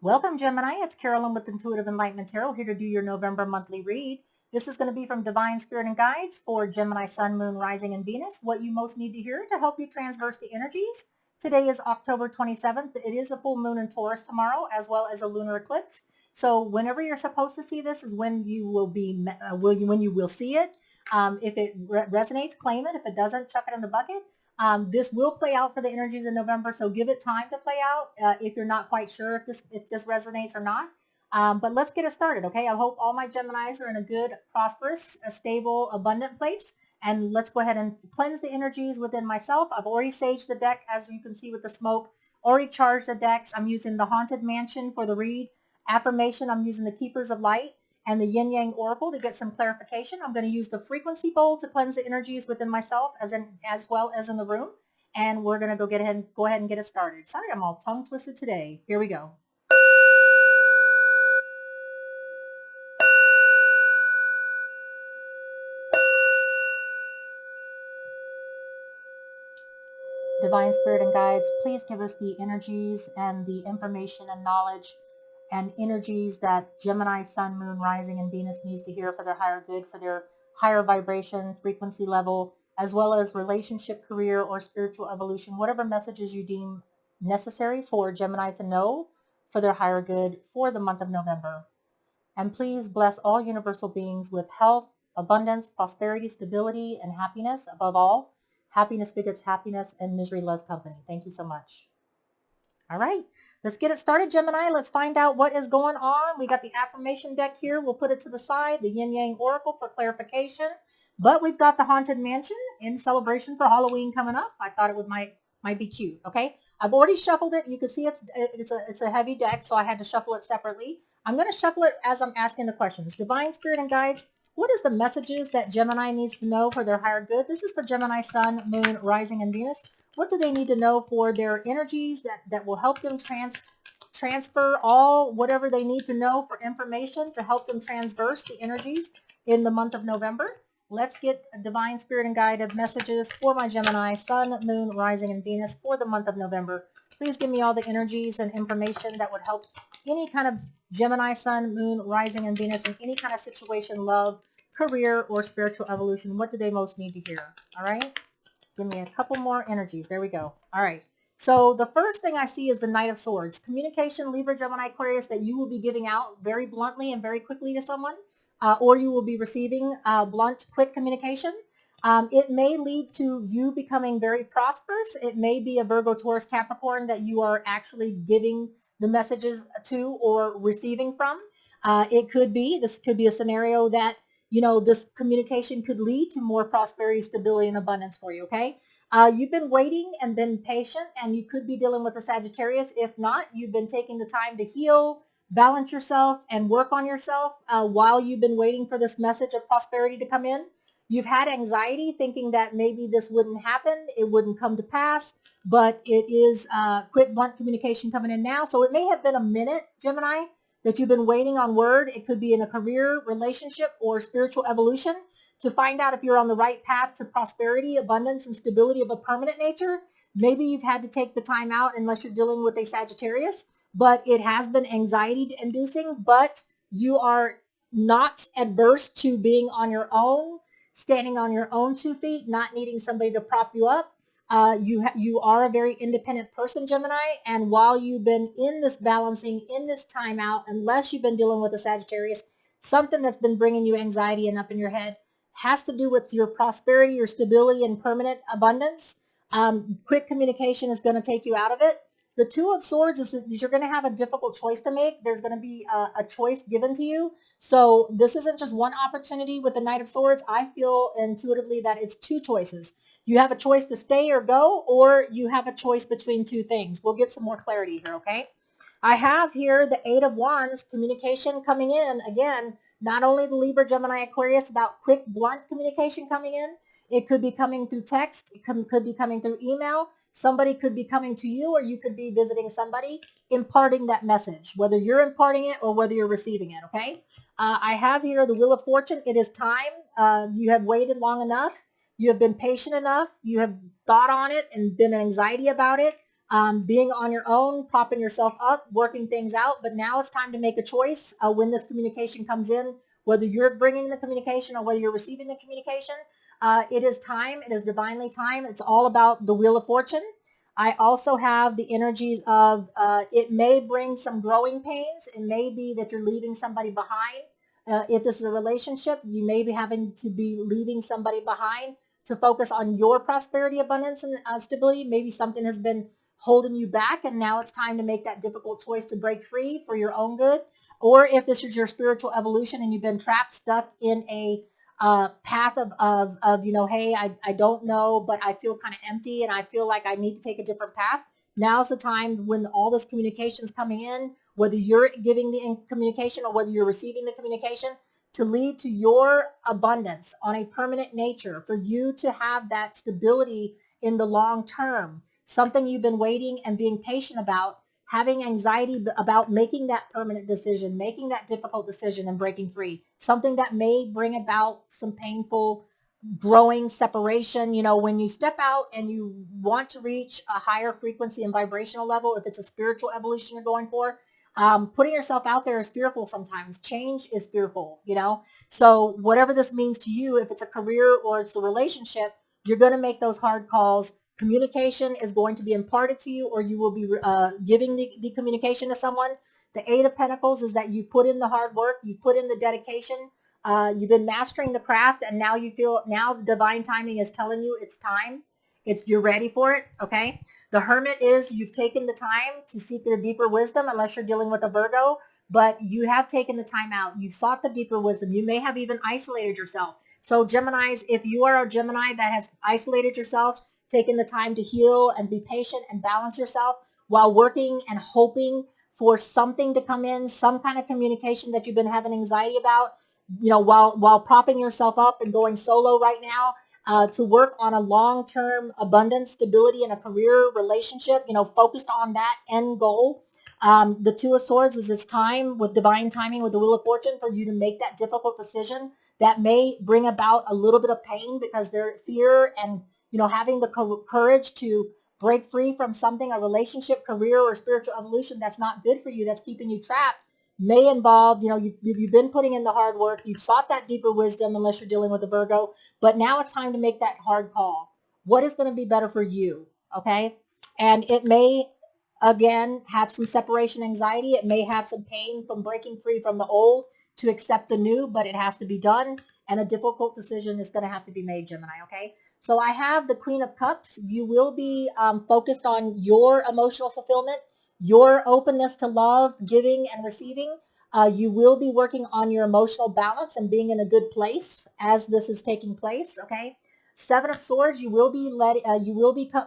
Welcome, Gemini. It's Carolyn with Intuitive Enlightenment Tarot, here to do your November monthly read. This is going to be from Divine Spirit and Guides for Gemini, Sun, Moon, Rising, and Venus, what you most need to hear to help you transverse the energies. Today is October 27th. It is a full moon in Taurus tomorrow, as well as a lunar eclipse. So whenever you're supposed to see this is when you will be, when you will see it. If it resonates, claim it. If it doesn't, chuck it in the bucket. This will play out for the energies in November, so give it time to play out if you're not quite sure if this resonates or not. But let's get it started, okay? I hope all my Geminis are in a good, prosperous, a stable, abundant place. And let's go ahead and cleanse the energies within myself. I've already saged the deck, as you can see with the smoke. Already charged the decks. I'm using the Haunted Mansion for the read. Affirmation, I'm using the Keepers of Light and the Yin Yang Oracle to get some clarification. I'm going to use the frequency bowl to cleanse the energies within myself as well as in the room. And we're going to go ahead and get it started. Sorry, I'm all tongue twisted today. Here we go. Divine Spirit and Guides, please give us the energies and the information and knowledge and energies that Gemini, Sun, Moon, Rising, and Venus needs to hear for their higher good, for their higher vibration, frequency level, as well as relationship, career, or spiritual evolution, whatever messages you deem necessary for Gemini to know for their higher good for the month of November. And please bless all universal beings with health, abundance, prosperity, stability, and happiness. Above all, happiness begets happiness and misery loves company. Thank you so much. All right, let's get it started, Gemini. Let's find out what is going on. We got the affirmation deck here. We'll put it to the side, the Yin Yang Oracle for clarification. But we've got the Haunted Mansion in celebration for Halloween coming up. I thought it might be cute, okay? I've already shuffled it. You can see it's a heavy deck, so I had to shuffle it separately. I'm going to shuffle it as I'm asking the questions. Divine Spirit and Guides, what is the messages that Gemini needs to know for their higher good? This is for Gemini, Sun, Moon, Rising, and Venus. What do they need to know for their energies that will help them transfer all whatever they need to know for information to help them transverse the energies in the month of November? Let's get a Divine Spirit and Guide messages for my Gemini, Sun, Moon, Rising, and Venus for the month of November. Please give me all the energies and information that would help any kind of Gemini, Sun, Moon, Rising, and Venus in any kind of situation, love, career, or spiritual evolution. What do they most need to hear? All right? Give me a couple more energies. There we go. All right. So the first thing I see is the Knight of Swords. Communication, Libra, Gemini, Aquarius, that you will be giving out very bluntly and very quickly to someone, or you will be receiving blunt, quick communication. It may lead to you becoming very prosperous. It may be a Virgo, Taurus, Capricorn that you are actually giving the messages to or receiving from. This could be a scenario that this communication could lead to more prosperity, stability, and abundance for you, okay? You've been waiting and been patient, and you could be dealing with a Sagittarius. If not, you've been taking the time to heal, balance yourself, and work on yourself while you've been waiting for this message of prosperity to come in. You've had anxiety thinking that maybe this wouldn't happen, it wouldn't come to pass, but it is quick, blunt communication coming in now. So it may have been a minute, Gemini, that you've been waiting on word. It could be in a career, relationship, or spiritual evolution to find out if you're on the right path to prosperity, abundance, and stability of a permanent nature. Maybe you've had to take the time out unless you're dealing with a Sagittarius, but it has been anxiety inducing, but you are not adverse to being on your own, standing on your own 2 feet, not needing somebody to prop you up. You are a very independent person, Gemini, and while you've been in this balancing, in this timeout, unless you've been dealing with a Sagittarius, something that's been bringing you anxiety and up in your head has to do with your prosperity, your stability, and permanent abundance. Quick communication is going to take you out of it. The Two of Swords is that you're going to have a difficult choice to make. There's going to be a choice given to you. So this isn't just one opportunity with the Knight of Swords. I feel intuitively that it's 2 choices. You have a choice to stay or go, or you have a choice between 2 things. We'll get some more clarity here, okay? I have here the Eight of Wands, communication coming in. Again, not only the Libra, Gemini, Aquarius, about quick, blunt communication coming in. It could be coming through text. It could be coming through email. Somebody could be coming to you, or you could be visiting somebody, imparting that message, whether you're imparting it or whether you're receiving it, okay? I have here the Wheel of Fortune. It is time. You have waited long enough. You have been patient enough. You have thought on it and been anxiety about it. being on your own, propping yourself up, working things out. But now it's time to make a choice when this communication comes in, whether you're bringing the communication or whether you're receiving the communication. It is time. It is divinely time. It's all about the Wheel of Fortune. I also have the energies of it may bring some growing pains. It may be that you're leaving somebody behind. If this is a relationship, you may be having to be leaving somebody behind to focus on your prosperity, abundance, and stability. Maybe something has been holding you back, and now it's time to make that difficult choice to break free for your own good. Or if this is your spiritual evolution and you've been trapped, stuck in a path of hey, I don't know, but I feel kind of empty and I feel like I need to take a different path. Now's the time when all this communication is coming in, whether you're giving the communication or whether you're receiving the communication, to lead to your abundance on a permanent nature, for you to have that stability in the long term, something you've been waiting and being patient about, having anxiety about making that permanent decision, making that difficult decision and breaking free, something that may bring about some painful growing separation. When you step out and you want to reach a higher frequency and vibrational level, if it's a spiritual evolution you're going for, putting yourself out there is fearful sometimes. Change is fearful. So whatever this means to you, if it's a career or it's a relationship, you're going to make those hard calls. Communication is going to be imparted to you, or you will be giving the communication to someone. The Eight of Pentacles is that you've put in the hard work, you've put in the dedication, you've been mastering the craft, and now now divine timing is telling you it's time. You're ready for it, okay? The Hermit is you've taken the time to seek the deeper wisdom, unless you're dealing with a Virgo, but you have taken the time out. You've sought the deeper wisdom. You may have even isolated yourself. So Geminis, if you are a Gemini that has isolated yourself, taken the time to heal and be patient and balance yourself while working and hoping for something to come in, some kind of communication that you've been having anxiety about, while propping yourself up and going solo right now, to work on a long-term abundance, stability in a career relationship, focused on that end goal. The Two of Swords is it's time, with divine timing, with the Wheel of Fortune, for you to make that difficult decision that may bring about a little bit of pain, because there's fear and, having the courage to break free from something, a relationship, career, or spiritual evolution that's not good for you, that's keeping you trapped, may involve, you've been putting in the hard work, you've sought that deeper wisdom, unless you're dealing with a Virgo, but now it's time to make that hard call. What is going to be better for you? Okay. And it may, again, have some separation anxiety. It may have some pain from breaking free from the old to accept the new, but it has to be done. And a difficult decision is going to have to be made, Gemini. Okay. So I have the Queen of Cups. You will be focused on your emotional fulfillment, your openness to love, giving and receiving. You will be working on your emotional balance and being in a good place as this is taking place. Okay. Seven of Swords, you will be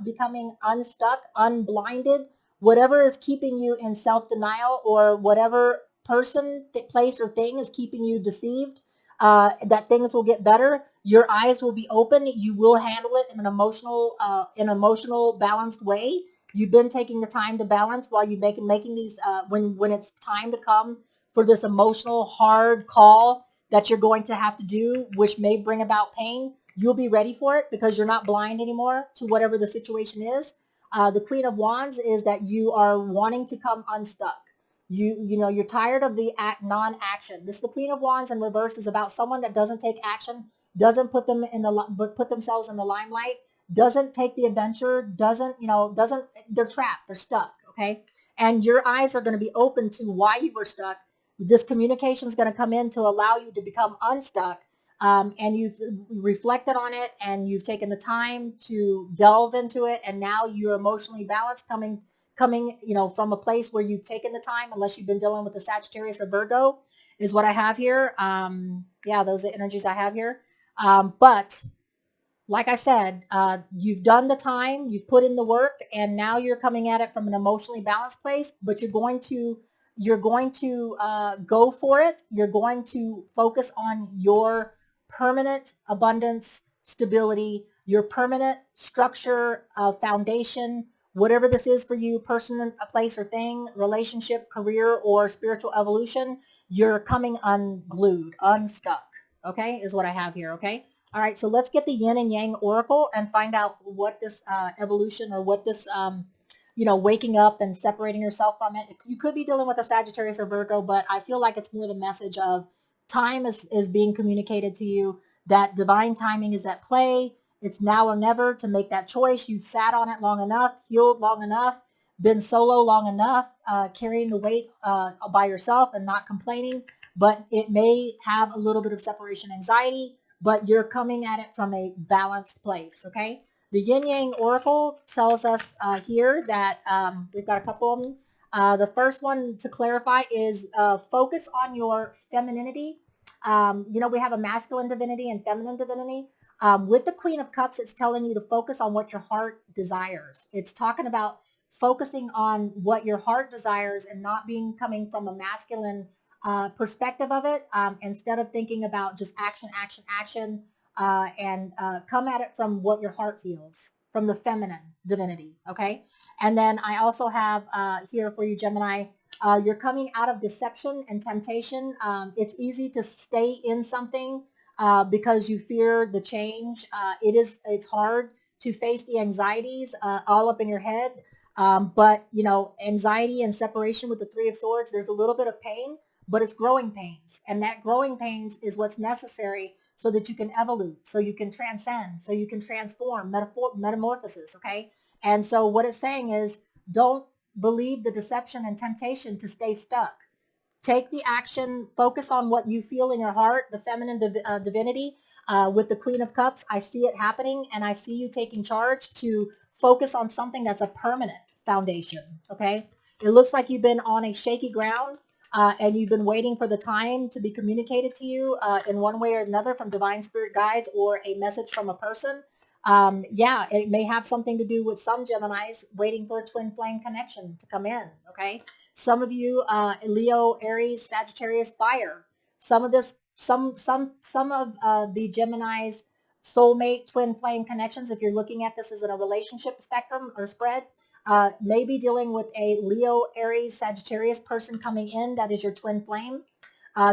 becoming unstuck, unblinded. Whatever is keeping you in self-denial, or whatever person, place, or thing is keeping you deceived, that things will get better. Your eyes will be open. You will handle it in an emotional, balanced way. You've been taking the time to balance while you making these, when it's time to come for this emotional hard call that you're going to have to do, which may bring about pain. You'll be ready for it because you're not blind anymore to whatever the situation is. The Queen of Wands is that you are wanting to come unstuck. You're tired of the non-action. This, the Queen of Wands in reverse, is about someone that doesn't take action, doesn't put themselves in the limelight, doesn't take the adventure, they're trapped, they're stuck, okay? And your eyes are going to be open to why you were stuck. This communication is going to come in to allow you to become unstuck. And you've reflected on it, and you've taken the time to delve into it, and now you're emotionally balanced, coming from a place where you've taken the time, unless you've been dealing with the Sagittarius or Virgo, is what I have here. Yeah, those are the energies I have here. But like I said, you've done the time, you've put in the work, and now you're coming at it from an emotionally balanced place, but you're going to go for it. You're going to focus on your permanent abundance, stability, your permanent structure, foundation, whatever this is for you, person, a place or thing, relationship, career, or spiritual evolution. You're coming unglued, unstuck, okay, is what I have here, okay? All right, so let's get the Yin and Yang Oracle and find out what this evolution, or what this waking up and separating yourself from it. You could be dealing with a Sagittarius or Virgo, but I feel like it's more the message of time is being communicated to you, that divine timing is at play. It's now or never to make that choice. You've sat on it long enough, healed long enough, been solo long enough, carrying the weight by yourself and not complaining, but it may have a little bit of separation anxiety, but you're coming at it from a balanced place, okay? The Yin Yang Oracle tells us here that we've got a couple of them. The first one to clarify is focus on your femininity. We have a masculine divinity and feminine divinity. With the Queen of Cups, it's telling you to focus on what your heart desires. It's talking about focusing on what your heart desires and not being coming from a masculine perspective of it, instead of thinking about just action, action, action, and come at it from what your heart feels, from the feminine divinity, okay? And then I also have here for you, Gemini, you're coming out of deception and temptation. It's easy to stay in something because you fear the change. It's hard to face the anxieties all up in your head. But anxiety and separation with the Three of Swords, there's a little bit of pain, but it's growing pains. And that growing pains is what's necessary so that you can evolve, so you can transcend, so you can transform, metamorphosis, okay? And so what it's saying is, don't believe the deception and temptation to stay stuck. Take the action, focus on what you feel in your heart, the feminine divinity. With the Queen of Cups, I see it happening, and I see you taking charge to focus on something that's a permanent foundation, okay? It looks like you've been on a shaky ground, and you've been waiting for the time to be communicated to you in one way or another from divine spirit guides or a message from a person. Yeah, it may have something to do with some Geminis waiting for a twin flame connection to come in, okay? Some of you, Leo, Aries, Sagittarius, fire. Some of this, some of the Gemini's soulmate twin flame connections, if you're looking at this as in a relationship spectrum or spread, may be dealing with a Leo, Aries, Sagittarius person coming in that is your twin flame.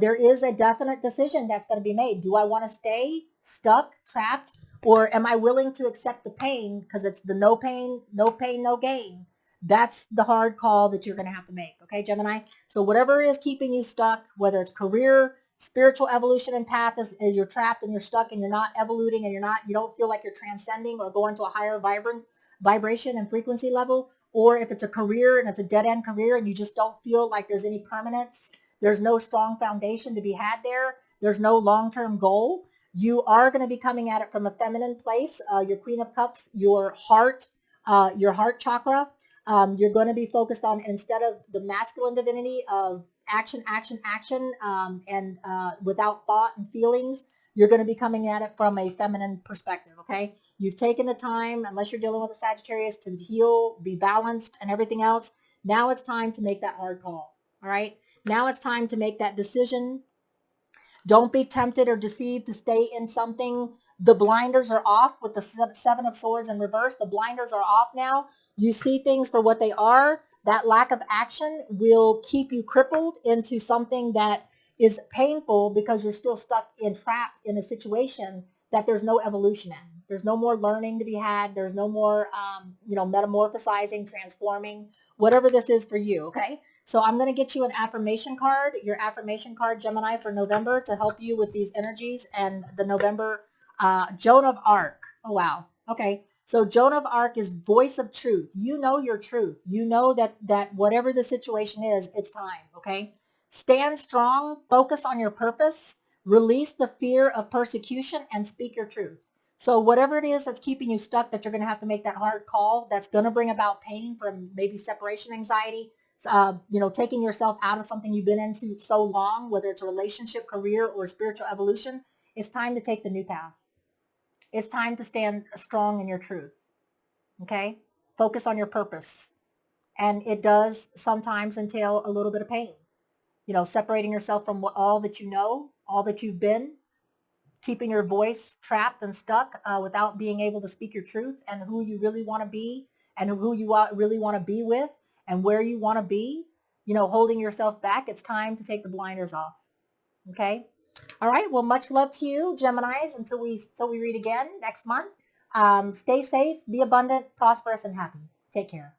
There is a definite decision that's going to be made. Do I want to stay stuck, trapped, or am I willing to accept the pain? Because it's the no pain, no gain. That's the hard call that you're going to have to make. Okay, Gemini? So whatever is keeping you stuck, whether it's career, spiritual evolution and path, is you're trapped and you're stuck and you're not evoluting and you don't feel like you're transcending or going to a higher vibration and frequency level, or if it's a career and it's a dead-end career and you just don't feel like there's any permanence, there's no strong foundation to be had there, there's no long-term goal, you are going to be coming at it from a feminine place. Your Queen of Cups, your heart chakra, you're going to be focused on, instead of the masculine divinity of action, action, action, and without thought and feelings, you're going to be coming at it from a feminine perspective, okay? You've taken the time, unless you're dealing with a Sagittarius, to heal, be balanced, and everything else. Now it's time to make that hard call, all right? Now it's time to make that decision. Don't be tempted or deceived to stay in something. The blinders are off with the Seven of Swords in reverse. The blinders are off now. You see things for what they are. That lack of action will keep you crippled into something that is painful because you're still stuck and trapped in a situation that there's no evolution in. There's no more learning to be had. There's no more, metamorphosizing, transforming, whatever this is for you, okay? So I'm going to get you an affirmation card, your affirmation card, Gemini, for November to help you with these energies. And the November, Joan of Arc. Oh, wow. Okay. So Joan of Arc is voice of truth. You know your truth. You know that whatever the situation is, it's time. Okay. Stand strong. Focus on your purpose. Release the fear of persecution and speak your truth. So whatever it is that's keeping you stuck, that you're going to have to make that hard call, that's going to bring about pain from maybe separation anxiety, taking yourself out of something you've been into so long, whether it's a relationship, career, or spiritual evolution, it's time to take the new path. It's time to stand strong in your truth. Okay? Focus on your purpose. And it does sometimes entail a little bit of pain. Separating yourself from all that you know, all that you've been, keeping your voice trapped and stuck without being able to speak your truth and who you really want to be and who you really want to be with and where you want to be, holding yourself back. It's time to take the blinders off. Okay? All right. Well, much love to you, Geminis, until we read again next month. Stay safe, be abundant, prosperous, and happy. Take care.